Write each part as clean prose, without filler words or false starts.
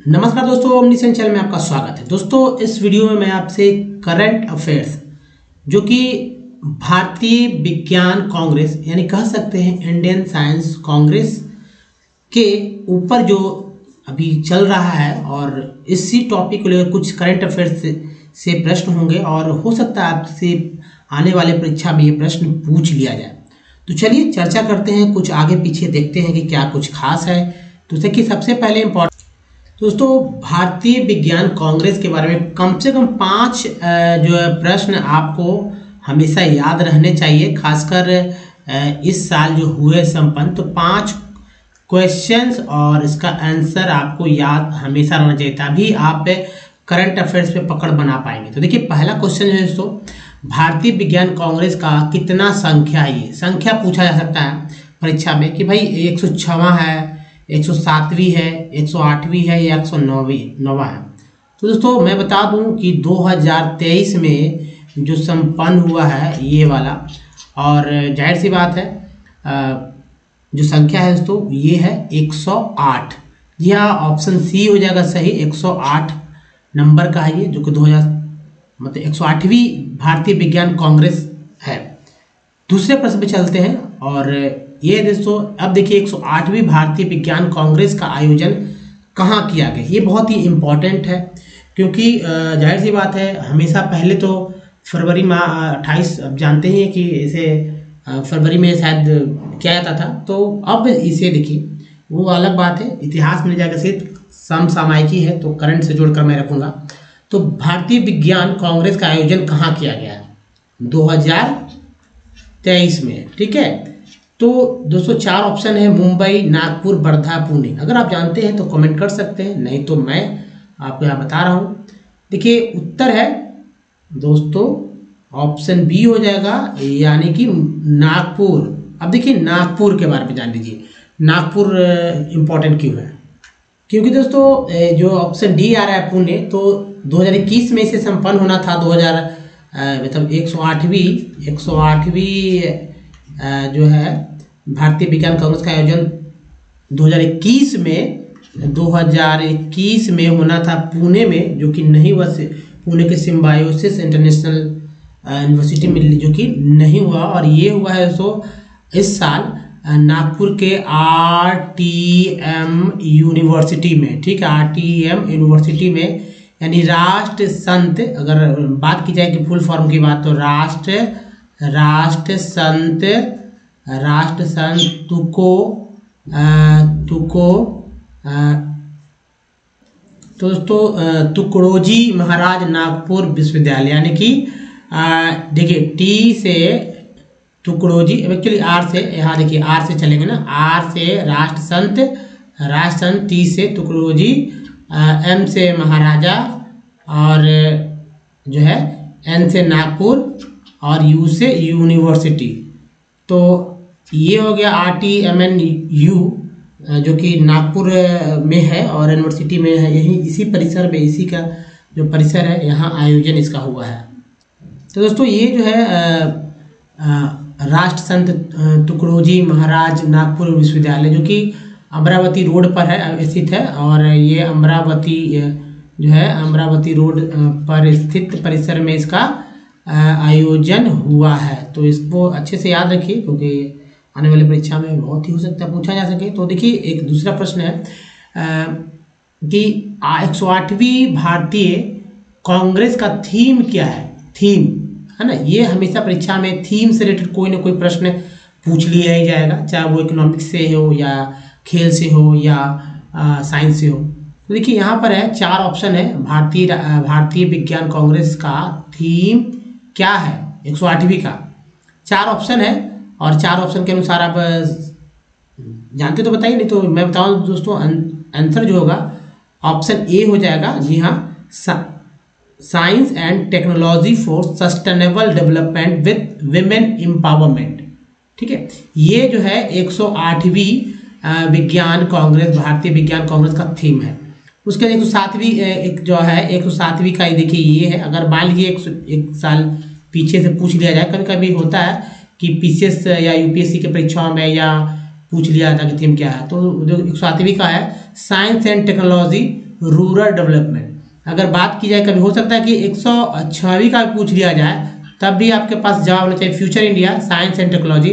नमस्कार दोस्तों, ओमनीसेंस चैनल में आपका स्वागत है। दोस्तों, इस वीडियो में मैं आपसे करंट अफेयर्स जो कि भारतीय विज्ञान कांग्रेस यानी कह सकते हैं इंडियन साइंस कांग्रेस के ऊपर जो अभी चल रहा है और इसी टॉपिक को लेकर कुछ करंट अफेयर्स से प्रश्न होंगे और हो सकता है आपसे आने वाले परीक्षा में ये प्रश्न पूछ लिया जाए। तो चलिए चर्चा करते हैं, कुछ आगे पीछे देखते हैं कि क्या कुछ खास है। तो देखिए, सबसे पहले इम्पोर्टेंट दोस्तों, भारतीय विज्ञान कांग्रेस के बारे में कम से कम 5 जो है प्रश्न आपको हमेशा याद रहने चाहिए। खासकर इस साल जो हुए संपन्न, तो 5 क्वेश्चंस और इसका आंसर आपको याद हमेशा रहना चाहिए, तभी आप करंट अफेयर्स पे पकड़ बना पाएंगे। तो देखिए, पहला क्वेश्चन है दोस्तों, भारतीय विज्ञान कांग्रेस का कितना संख्या है? ये संख्या पूछा जा सकता है परीक्षा में कि भाई 106वां है, 107वीं है, 108वीं है या 109वां है। तो दोस्तों मैं बता दूं कि 2023 में जो संपन्न हुआ है ये वाला, और जाहिर सी बात है जो संख्या है दोस्तों ये है 108। जी हाँ, ऑप्शन सी हो जाएगा सही। 108 नंबर का है ये, जो कि 2000 मतलब 108वीं भारतीय विज्ञान कांग्रेस है। दूसरे प्रश्न पे चलते हैं और ये दोस्तों, अब देखिए 108वीं भारतीय विज्ञान कांग्रेस का आयोजन कहाँ किया गया। ये बहुत ही इम्पोर्टेंट है क्योंकि जाहिर सी बात है, हमेशा पहले तो फरवरी माह 28, अब जानते हैं कि इसे फरवरी में शायद किया जाता था, तो अब इसे देखिए वो अलग बात है, इतिहास में जाकर सिर्फ समसामयिकी है, तो करंट से जोड़कर मैं रखूँगा। तो भारतीय विज्ञान कांग्रेस का आयोजन कहाँ किया गया है? 2023 में, ठीक है। तो दोस्तों 4 ऑप्शन है, मुंबई, नागपुर, वर्धा, पुणे। अगर आप जानते हैं तो कमेंट कर सकते हैं, नहीं तो मैं आपको यहाँ बता रहा हूँ। देखिए उत्तर है दोस्तों ऑप्शन बी हो जाएगा, यानी कि नागपुर। अब देखिए नागपुर के बारे में जान लीजिए, नागपुर इम्पोर्टेंट क्यों है? क्योंकि दोस्तों जो ऑप्शन डी आ रहा है पुणे, तो 2021 में इसे संपन्न होना था। 2000 मतलब 108वीं जो है भारतीय विज्ञान कांग्रेस का आयोजन 2021 में होना था पुणे में, जो कि नहीं हुआ। पुणे के सिम्बायोसिस इंटरनेशनल यूनिवर्सिटी में जो कि नहीं हुआ, और ये हुआ है दोस्तों इस साल नागपुर के RTM यूनिवर्सिटी में, ठीक है, RTM यूनिवर्सिटी में, यानी राष्ट्र संत, अगर बात की जाए कि फुल फॉर्म की बात, तो राष्ट्र संत तो दोस्तों तुकडोजी महाराज नागपुर विश्वविद्यालय, यानी कि देखिए टी से तुकडोजी, एक्चुअली आर से, यहाँ देखिए आर से चलेंगे ना, आर से राष्ट्र संत, टी से तुकडोजी, एम से महाराजा, और जो है एन से नागपुर, और यू से यूनिवर्सिटी। तो ये हो गया RTMNU, जो कि नागपुर में है और यूनिवर्सिटी में है, यही इसी परिसर में, इसी का जो परिसर है यहाँ आयोजन इसका हुआ है। तो दोस्तों ये जो है राष्ट्र संत तुकडोजी महाराज नागपुर विश्वविद्यालय, जो कि अमरावती रोड पर है स्थित है, और ये अमरावती जो है अमरावती रोड पर स्थित परिसर में इसका आयोजन हुआ है। तो इसको अच्छे से याद रखिए क्योंकि आने वाली परीक्षा में बहुत ही हो सकता है पूछा जा सके। तो देखिए एक दूसरा प्रश्न है कि 108वीं भारतीय कांग्रेस का थीम क्या है? थीम है ना, ये हमेशा परीक्षा में थीम से रिलेटेड कोई ना कोई प्रश्न पूछ लिया ही जाएगा, चाहे वो इकोनॉमिक्स से हो या खेल से हो या साइंस से हो। तो देखिए यहाँ पर है 4 ऑप्शन है, भारतीय विज्ञान कांग्रेस का थीम क्या है 108वीं का। 4 ऑप्शन है और 4 ऑप्शन के अनुसार आप जानते तो बताइए, नहीं तो मैं बताऊं दोस्तों, आंसर जो होगा ऑप्शन ए हो जाएगा। जी हाँ, science and technology for sustainable development with women empowerment, ठीक है। ये जो है 108वीं विज्ञान कांग्रेस, भारतीय विज्ञान कांग्रेस का थीम है। उसके 107वीं एक जो है 107वीं का देखिए ये है। अगर मान लीजिए एक साल पीछे से पूछ लिया जाए, कभी कभी होता है कि PCS या UPSC के परीक्षाओं में या पूछ लिया जाता कि थीम क्या है, तो जो 107वीं का है science and technology rural development. अगर बात की जाए, कभी हो सकता है कि 106वीं का पूछ लिया जाए, तब भी आपके पास जवाब होना चाहिए future India science and technology,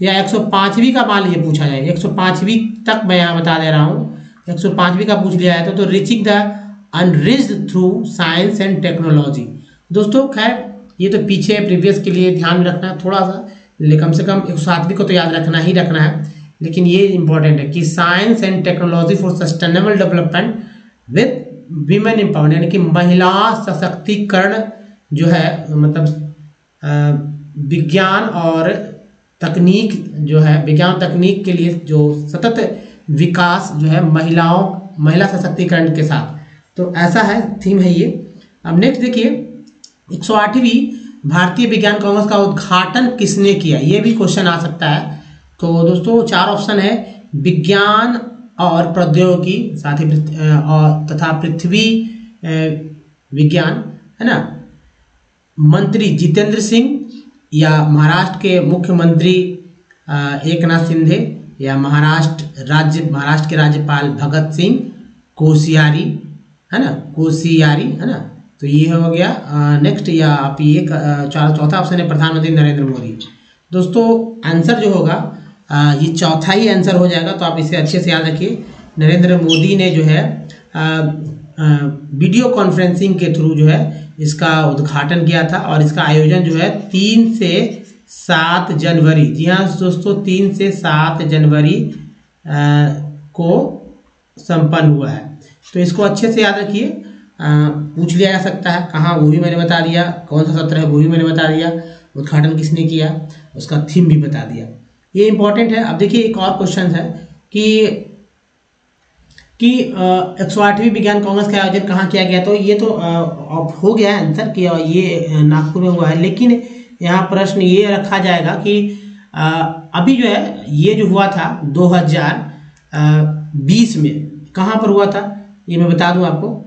या 105वीं का मान लीजिए पूछा जाए, 105वीं तक मैं यहाँ बता दे रहा हूँ, 105वीं का पूछ लिया है तो reaching the unreached through science and technology. दोस्तों खैर ये तो पीछे प्रीवियस के लिए ध्यान में रखना है थोड़ा सा, लेकिन कम से कम 107वीं को तो याद रखना ही रखना है। लेकिन ये इंपॉर्टेंट है कि science and technology for sustainable development with women empowerment, यानी कि महिला सशक्तिकरण जो है, मतलब विज्ञान और तकनीक जो है, विज्ञान तकनीक के लिए जो सतत विकास जो है महिला सशक्तिकरण के साथ, तो ऐसा है थीम है ये। अब नेक्स्ट देखिए, 108वीं भारतीय विज्ञान कांग्रेस का उद्घाटन किसने किया, ये भी क्वेश्चन आ सकता है। तो दोस्तों 4 ऑप्शन है, विज्ञान और प्रौद्योगिकी, साथ ही तथा पृथ्वी विज्ञान, है ना, मंत्री जितेंद्र सिंह, या महाराष्ट्र के मुख्यमंत्री एकनाथ शिंदे, या महाराष्ट्र के राज्यपाल भगत सिंह कोश्यारी, है ना, कोश्यारी, है ना। तो ये हो गया नेक्स्ट, या आप ये चौथा ऑप्शन है प्रधानमंत्री नरेंद्र मोदी। दोस्तों आंसर जो होगा ये चौथा ही आंसर हो जाएगा, तो आप इसे अच्छे से याद रखिए। नरेंद्र मोदी ने जो है वीडियो कॉन्फ्रेंसिंग के थ्रू जो है इसका उद्घाटन किया था, और इसका आयोजन जो है 3 से 7 जनवरी, जी हाँ दोस्तों 3 से 7 जनवरी को संपन्न हुआ है। तो इसको अच्छे से याद रखिए, पूछ लिया जा सकता है कहाँ, वो भी मैंने बता दिया, कौन सा सत्र है वो भी मैंने बता दिया, उद्घाटन किसने किया उसका थीम भी बता दिया, ये इंपॉर्टेंट है। अब देखिए एक और क्वेश्चन है कि 108वीं विज्ञान कांग्रेस का आयोजन कहाँ किया गया, तो ये तो हो गया है आंसर कि ये नागपुर में हुआ है। लेकिन यहाँ प्रश्न ये रखा जाएगा कि अभी जो है ये जो हुआ था 2020 में कहाँ पर हुआ था, ये मैं बता दूं आपको।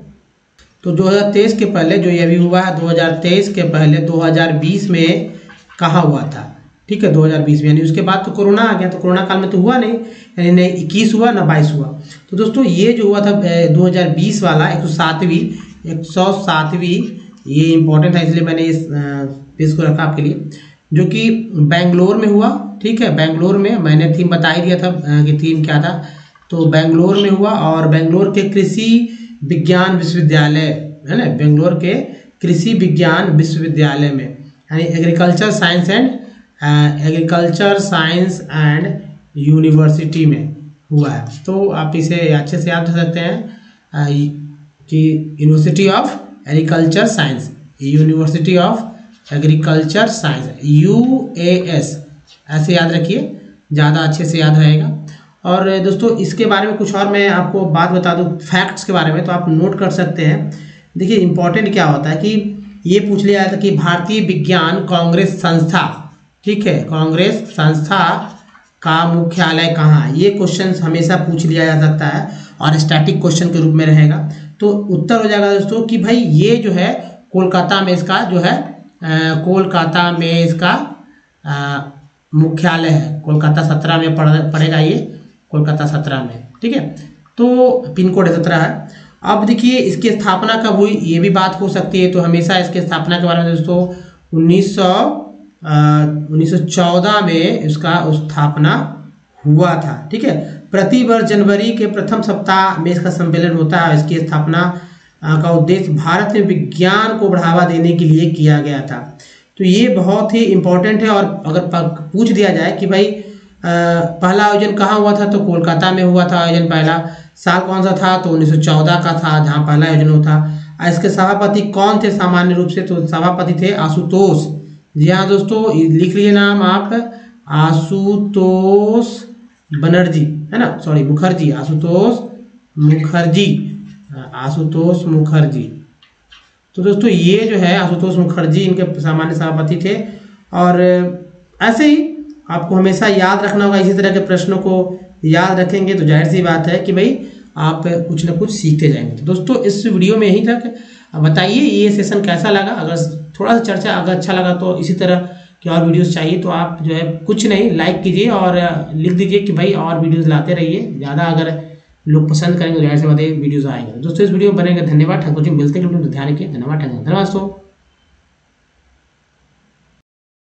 तो 2023 के पहले जो ये अभी हुआ है 2023 के पहले 2020 में कहाँ हुआ था, ठीक है, 2020 में, यानी उसके बाद तो कोरोना आ गया, तो कोरोना काल में तो हुआ नहीं, यानी न 21 हुआ न 22 हुआ। तो दोस्तों ये जो हुआ था 2020 वाला 107वीं, ये इंपॉर्टेंट है इसलिए मैंने इस पेज को रखा आपके लिए, जो कि बेंगलोर में हुआ, ठीक है, बेंगलोर में, मैंने थीम बता ही दिया था कि थीम क्या था, तो बेंगलोर में हुआ, और बेंगलोर के कृषि विज्ञान विश्वविद्यालय, है ना, बेंगलोर के कृषि विज्ञान विश्वविद्यालय में, यानी एग्रीकल्चर साइंस एंड यूनिवर्सिटी में हुआ है। तो आप इसे अच्छे से याद रख सकते हैं कि university of agriculture science, university of agriculture science, UAS, ऐसे याद रखिए, ज़्यादा अच्छे से याद रहेगा। और दोस्तों इसके बारे में कुछ और मैं आपको बात बता दूं फैक्ट्स के बारे में, तो आप नोट कर सकते हैं। देखिए इंपॉर्टेंट क्या होता है कि ये पूछ लिया था कि भारतीय विज्ञान कांग्रेस संस्था, ठीक है, कांग्रेस संस्था का मुख्यालय कहाँ, ये क्वेश्चन हमेशा पूछ लिया जा सकता है और स्टैटिक क्वेश्चन के रूप में रहेगा। तो उत्तर हो जाएगा दोस्तों कि भाई ये जो है कोलकाता में इसका जो है कोलकाता में इसका मुख्यालय है, कोलकाता 17 में पड़ेगा ये, कोलकाता 17 में, ठीक है। तो पिन कोड 17 है। अब देखिए इसकी स्थापना कब हुई, ये भी बात हो सकती है, तो हमेशा इसके स्थापना के बारे में दोस्तों 1914 में इसका स्थापना हुआ था, ठीक है। प्रति वर्ष जनवरी के प्रथम सप्ताह में इसका सम्मेलन होता है। इसकी स्थापना का उद्देश्य भारत में विज्ञान को बढ़ावा देने के लिए किया गया था। तो ये बहुत ही इम्पोर्टेंट है। और अगर पूछ दिया जाए कि भाई पहला आयोजन कहाँ हुआ था, तो कोलकाता में हुआ था आयोजन। पहला साल कौन सा था, तो 1914 का था जहाँ पहला आयोजन हुआ था। इसके सभापति कौन थे सामान्य रूप से, तो सभापति थे आशुतोष, जी हाँ दोस्तों लिख लीजिए नाम आप, आशुतोष बनर्जी, है ना, सॉरी मुखर्जी, आशुतोष मुखर्जी। तो दोस्तों ये जो है आशुतोष मुखर्जी इनके सामान्य सभापति थे। और ऐसे ही आपको हमेशा याद रखना होगा, इसी तरह के प्रश्नों को याद रखेंगे तो जाहिर सी बात है कि भाई आप कुछ ना कुछ सीखते जाएंगे। तो दोस्तों इस वीडियो में यहीं तक, बताइए ये सेशन कैसा लगा। अगर थोड़ा सा चर्चा अगर अच्छा लगा तो इसी तरह की और वीडियोस चाहिए तो आप जो है कुछ नहीं लाइक कीजिए और लिख दीजिए कि भाई और वीडियोस लाते रहिए। ज़्यादा अगर लोग पसंद करेंगे तो जाहिर सी बात है वीडियोज़ आएंगे। दोस्तों इस वीडियो में बनेगा, धन्यवाद। ठाकुर जी मिलते हैं, ध्यान रखिए, धन्यवाद। धन्यवाद दोस्तों।